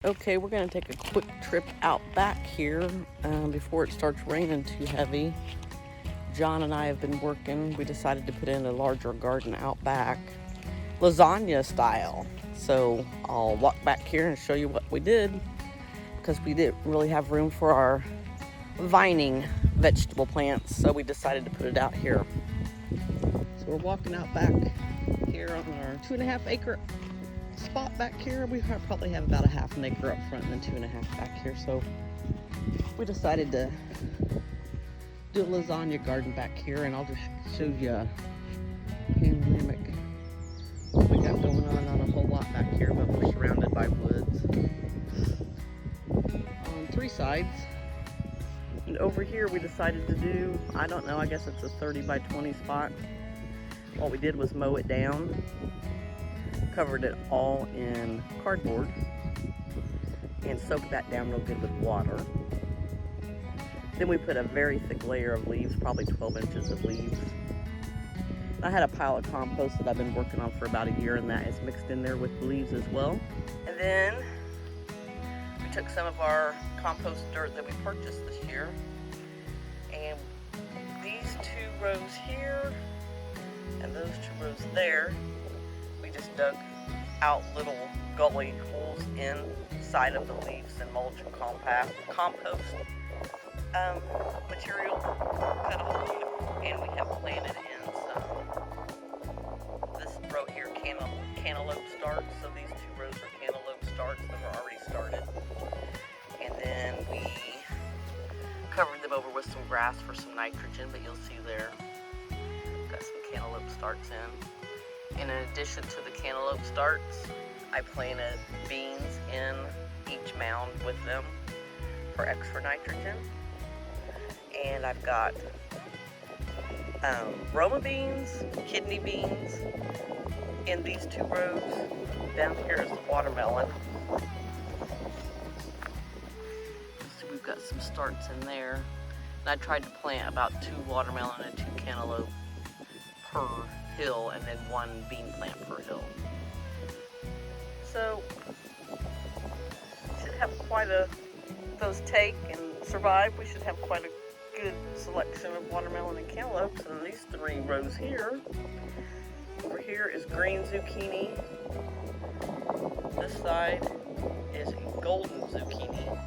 Okay, we're going to take a quick trip out back here before it starts raining too heavy. John and I have been working. We decided to put in a larger garden out back, lasagna style. So I'll walk back here and show you what we did, because we didn't really have room for our vining vegetable plants, so we decided to put it out here. So we're walking out back here on our 2.5 acre spot back here. We probably have about a 1/2 acre up front and then 2.5 back here. So we decided to do a lasagna garden back here, and I'll just show you a panoramic what we got going on. Not a whole lot back here, but we're surrounded by woods on 3 sides. And over here we decided to do, I don't know, I guess it's a 30 by 20 spot. What we did was mow it down, covered it all in cardboard, and soaked that down real good with water. Then we put a very thick layer of leaves, probably 12 inches of leaves. I had a pile of compost that I've been working on for about a year, and that is mixed in there with the leaves as well. And then we took some of our compost dirt that we purchased this year, and these 2 rows here and those 2 rows there, we just dug out little gully holes inside of the leaves and mulch and compost material, cut a hole, and we have planted in this row here, cantaloupe starts. So these 2 rows are cantaloupe starts that are already started. And then we covered them over with some grass for some nitrogen, but you'll see there, got some cantaloupe starts in. And in addition to the cantaloupe starts, I planted beans in each mound with them for extra nitrogen. And I've got Roma beans, kidney beans in these 2 rows. Down here is the watermelon. So we've got some starts in there. And I tried to plant about 2 watermelon and 2 cantaloupe per hill, and then 1 bean plant per hill. So should have quite a, those take and survive, we should have quite a good selection of watermelon and cantaloupes. And these 3 rows here, over here is green zucchini, this side is golden zucchini,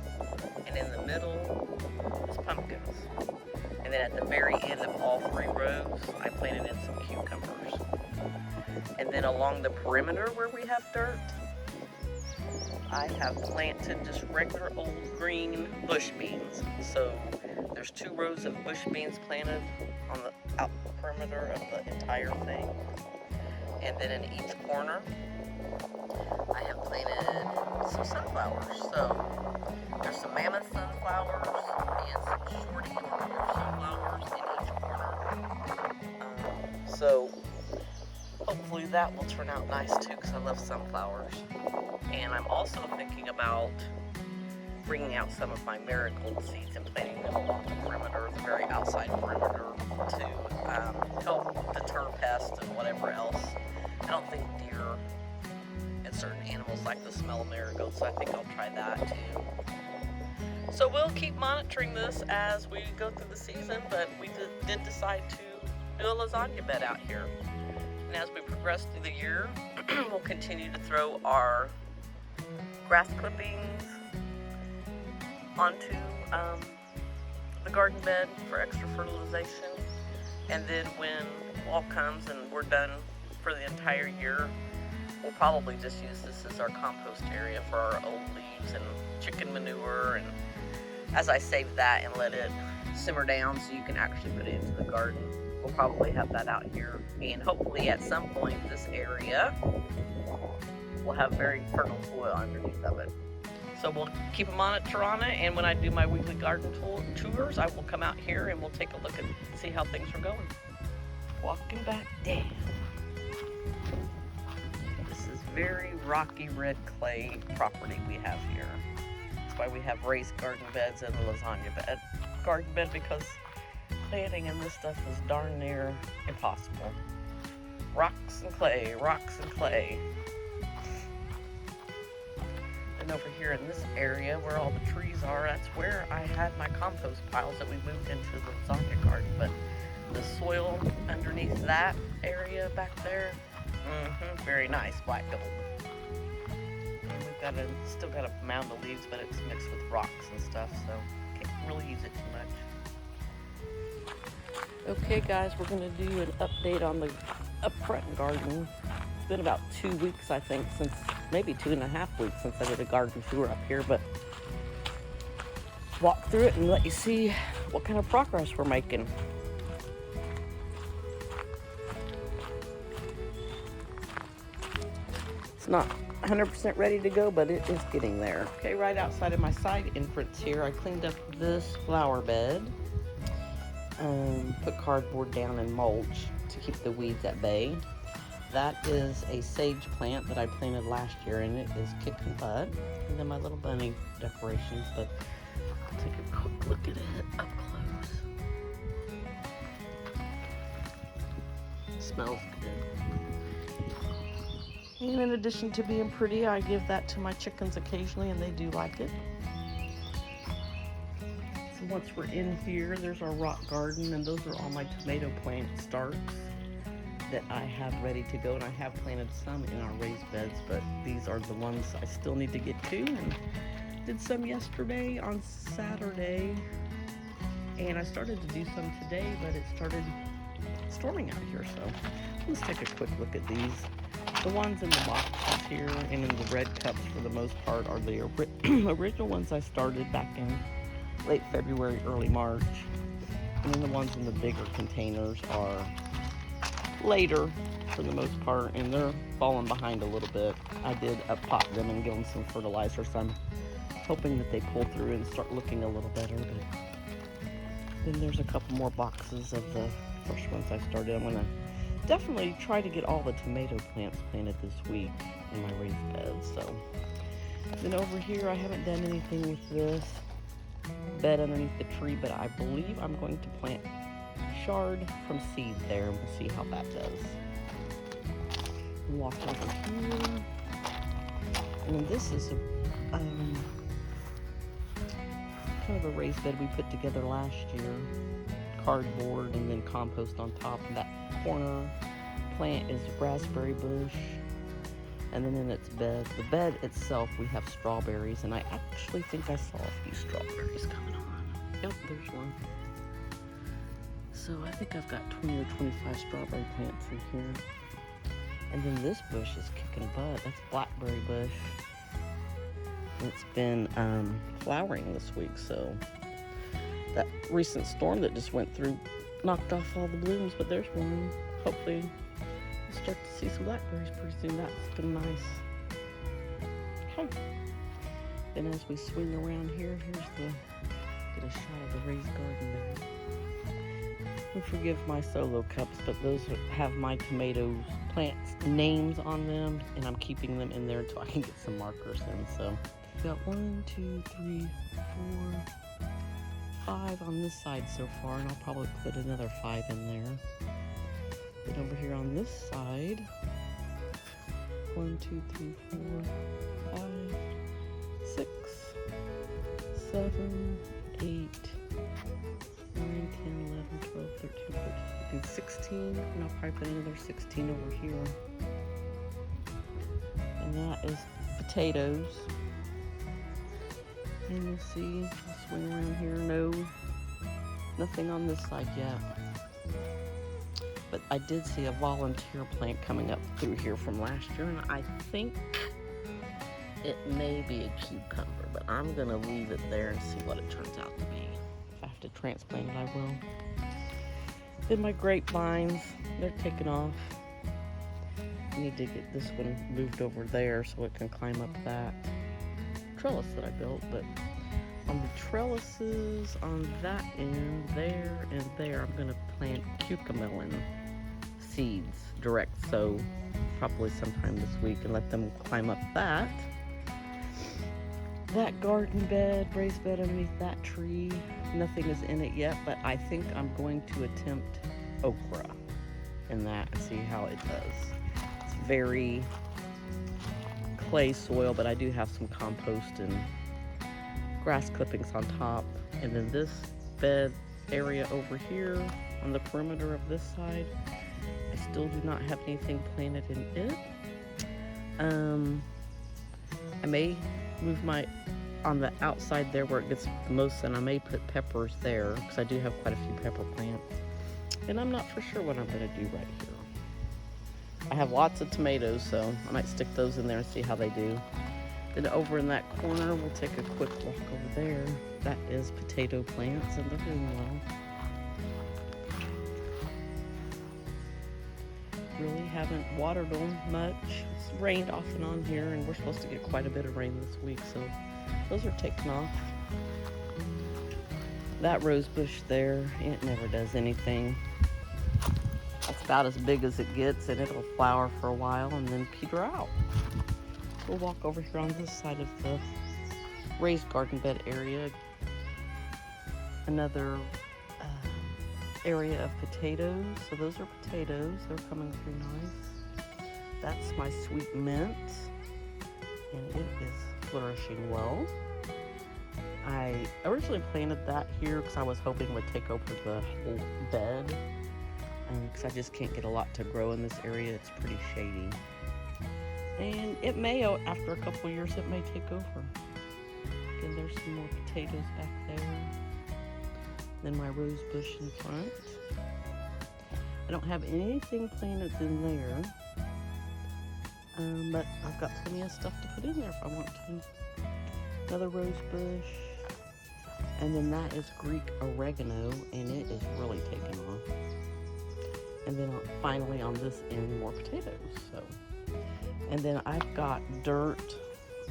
and in the middle is pumpkins. And then at the very end of all 3 rows, I planted in some cucumbers. And then along the perimeter where we have dirt, I have planted just regular old green bush beans. So there's 2 rows of bush beans planted on the out perimeter of the entire thing. And then in each corner, I have planted some sunflowers. So there's some mammoth sunflowers and some shorty or dwarf sunflowers in each corner. So hopefully that will turn out nice too, because I love sunflowers. And I'm also thinking about bringing out some of my marigold seeds and planting them along the perimeter, the very outside perimeter, to help deter pests and whatever else. I don't think deer and certain animals like the smell of marigolds, so I think I'll try that too. So we'll keep monitoring this as we go through the season, but we did decide to do a lasagna bed out here. And as we progress through the year, we'll continue to throw our grass clippings onto the garden bed for extra fertilization. And then when fall comes and we're done for the entire year, we'll probably just use this as our compost area for our old leaves and chicken manure. And as I save that and let it simmer down so you can actually put it into the garden, we'll probably have that out here. And hopefully at some point this area will have very fertile soil underneath of it. So we'll keep a monitor on it, and when I do my weekly garden tours, I will come out here and we'll take a look and see how things are going. Walking back down. This is very rocky red clay property we have here. That's why we have raised garden beds and a lasagna garden bed, because planting in this stuff is darn near impossible. Rocks and clay, rocks and clay. Then over here in this area where all the trees are, that's where I had my compost piles that we moved into the lasagna garden. But the soil underneath that area back there, very nice, black gold. And we've still got a mound of leaves, but it's mixed with rocks and stuff, so can't really use it too much. Okay guys, we're gonna do an update on the up front garden. It's been about 2 weeks, I think, maybe 2.5 weeks since I did a garden tour up here, but walk through it and let you see what kind of progress we're making. It's not 100% ready to go, but it is getting there. Okay, right outside of my side entrance here, I cleaned up this flower bed. Put cardboard down and mulch to keep the weeds at bay. That is a sage plant that I planted last year, and it is kicking butt. And then my little bunny decorations, but I'll take a quick look at it up close. It smells good. And in addition to being pretty, I give that to my chickens occasionally, and they do like it. So once we're in here, there's our rock garden, and those are all my tomato plant starts that I have ready to go, and I have planted some in our raised beds, but these are the ones I still need to get to, and did some yesterday on Saturday, and I started to do some today, but it started storming out here, so let's take a quick look at these. The ones in the boxes here and in the red cups for the most part are the original ones I started back in late February, early March, and then the ones in the bigger containers are later for the most part, and they're falling behind a little bit. I did pot them and give them some fertilizer, so I'm hoping that they pull through and start looking a little better. But then there's a couple more boxes of the first ones I started. I'm gonna definitely try to get all the tomato plants planted this week in my raised beds. So then over here, I haven't done anything with this bed underneath the tree, but I believe I'm going to plant chard from seed there, and we'll see how that does. Walk over here, and then this is a kind of a raised bed we put together last year. Cardboard and then compost on top. And that corner plant is raspberry bush, and then in its bed, the bed itself, we have strawberries, and I actually think I saw a few strawberries coming on. Yep, there's one. So I think I've got 20 or 25 strawberry plants in here. And then this bush is kicking butt. That's blackberry bush. It's been flowering this week, so that recent storm that just went through knocked off all the blooms, but there's one. Hopefully we'll start to see some blackberries pretty soon. That's been nice. Okay. Then as we swing around here, get a shot of the raised garden there. And forgive my solo cups, but those have my tomato plants names on them, and I'm keeping them in there until I can get some markers in. So we got 1, 2, 3, 4, 5 on this side so far, and I'll probably put another 5 in there. Then over here on this side, 1, 2, 3, 4, 5, 6, 7, 8, 9, 10, 11, 12, 13, 14, 15, 16, and I'll probably put another 16 over here. And that is potatoes. And you'll see, I'll swing around here, nothing on this side yet. But I did see a volunteer plant coming up through here from last year, and I think it may be a cucumber, but I'm gonna leave it there and see what it turns out to be. If I have to transplant it, I will. Then my grapevines, they're taking off. I need to get this one moved over there so it can climb up that trellis that I built. But on the trellises on that end, there and there, I'm gonna plant cucamelon seeds direct sow probably sometime this week and let them climb up that garden bed, raised bed underneath that tree. Nothing is in it yet, but I think I'm going to attempt okra in that and see how it does. It's very clay soil, but I do have some compost and grass clippings on top. And then this bed area over here on the perimeter of this side, I still do not have anything planted in it. I may move on the outside there where it gets the most sun, I may put peppers there because I do have quite a few pepper plants. And I'm not for sure what I'm going to do right here. I have lots of tomatoes, so I might stick those in there and see how they do. Then over in that corner, we'll take a quick walk over there. That is potato plants, and they're doing well. Really haven't watered them much. It's rained off and on here, and we're supposed to get quite a bit of rain this week, so those are taking off. That rose bush there, it never does anything. It's about as big as it gets, and it'll flower for a while and then peter out. We'll walk over here on this side of the raised garden bed area. Another area of potatoes. So those are potatoes. They're coming through nice. That's my sweet mint, and it is flourishing well. I originally planted that here because I was hoping it would take over the whole bed, because I just can't get a lot to grow in this area. It's pretty shady. And it may, after a couple of years, it may take over. Again, there's some more potatoes back there. Then my rose bush in front. I don't have anything planted in there, but I've got plenty of stuff to put in there if I want to. Another rose bush. And then that is Greek oregano, and it is really taking off. And then finally on this end, more potatoes. So, and then I've got dirt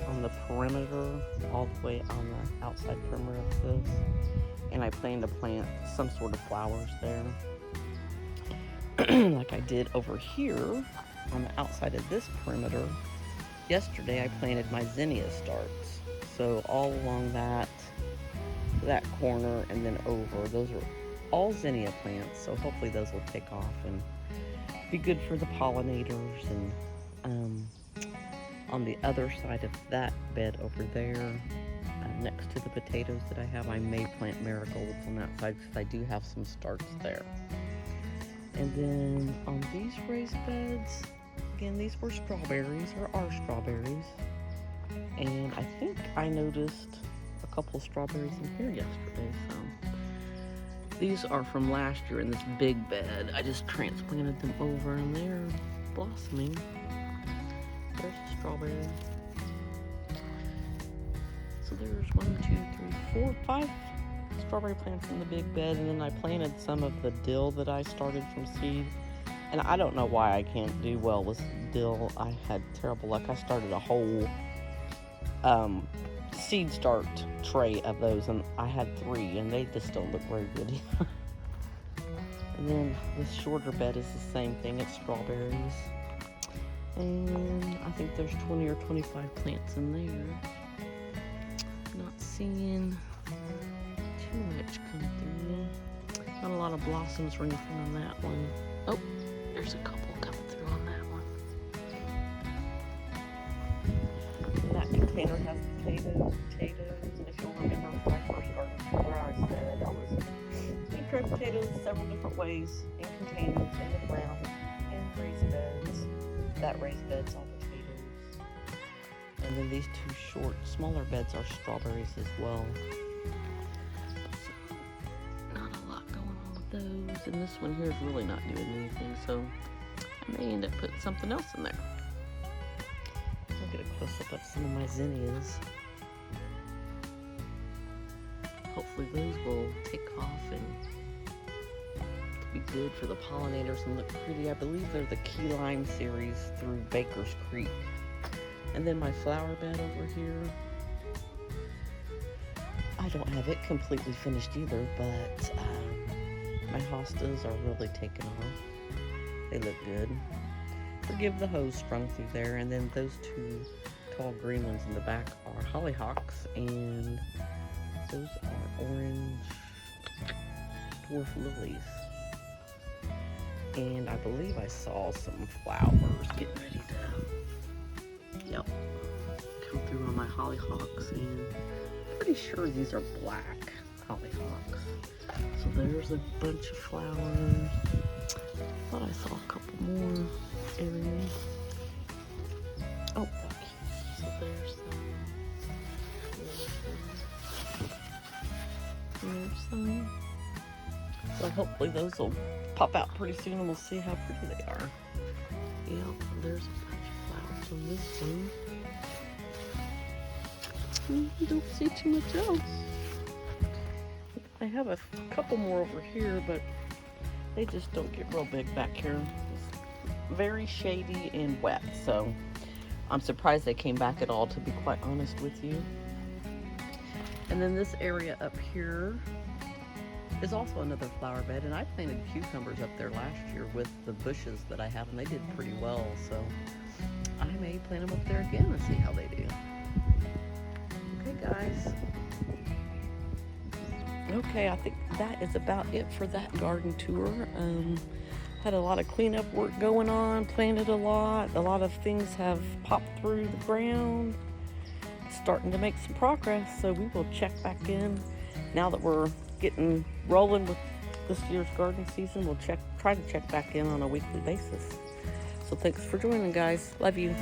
on the perimeter, all the way on the outside perimeter of this. And I plan to plant some sort of flowers there. Like I did over here on the outside of this perimeter. Yesterday I planted my zinnia starts. So all along that corner and then over, those are all zinnia plants, so hopefully those will take off and be good for the pollinators. And on the other side of that bed over there, next to the potatoes that I have, I may plant marigolds on that side because I do have some starts there. And then on these raised beds, again, these were strawberries, or are strawberries, and I think I noticed a couple of strawberries in here yesterday, so these are from last year in this big bed. I just transplanted them over and they're blossoming. There's a strawberry. So there's 5 strawberry plants in the big bed, and then I planted some of the dill that I started from seed. And I don't know why I can't do well with dill. I had terrible luck. I started a whole seed start tray of those, and I had 3, and they just don't look very good either. And then this shorter bed is the same thing. It's strawberries, and I think there's 20 or 25 plants in there. Not seeing too much come through. Not a lot of blossoms or anything on that one. Oh, there's a couple coming through on that one. And that container has potatoes. And if you'll remember when I first started, where I said you grow potatoes several different ways, in containers, in the ground, in raised beds. That raised bed's all potatoes. And then these 2 short, smaller beds are strawberries as well. So, not a lot going on with those. And this one here is really not doing anything, so I may end up putting something else in there. I'll get a close-up of some of my zinnias. Hopefully those will take off and be good for the pollinators and look pretty. I believe they're the key lime series through Baker's Creek. And then my flower bed over here, I don't have it completely finished either, but my hostas are really taking off. They look good. Forgive the hose sprung through there. And then those 2 tall green ones in the back are hollyhocks, and those are orange dwarf lilies. And I believe I saw some flowers getting ready to Yep. Come through on my hollyhocks, and I'm pretty sure these are black hollyhocks. So there's a bunch of flowers. Thought I saw a couple more areas. Oh, okay. So there's some. There's some. So hopefully those will pop out pretty soon, and we'll see how pretty they are. Yep, there's a bunch of flowers on this one. You don't see too much else. I have a couple more over here, but they just don't get real big back here. It's very shady and wet, so I'm surprised they came back at all, to be quite honest with you. And then this area up here is also another flower bed, and I planted cucumbers up there last year with the bushes that I have, and they did pretty well, so I may plant them up there again and see how they do. Okay, guys. Okay, I think that is about it for that garden tour. Had a lot of cleanup work going on, planted a lot of things have popped through the ground. Starting to make some progress, so we will check back in now that we're getting rolling with this year's garden season. We'll try to check back in on a weekly basis. So thanks for joining, guys. Love you.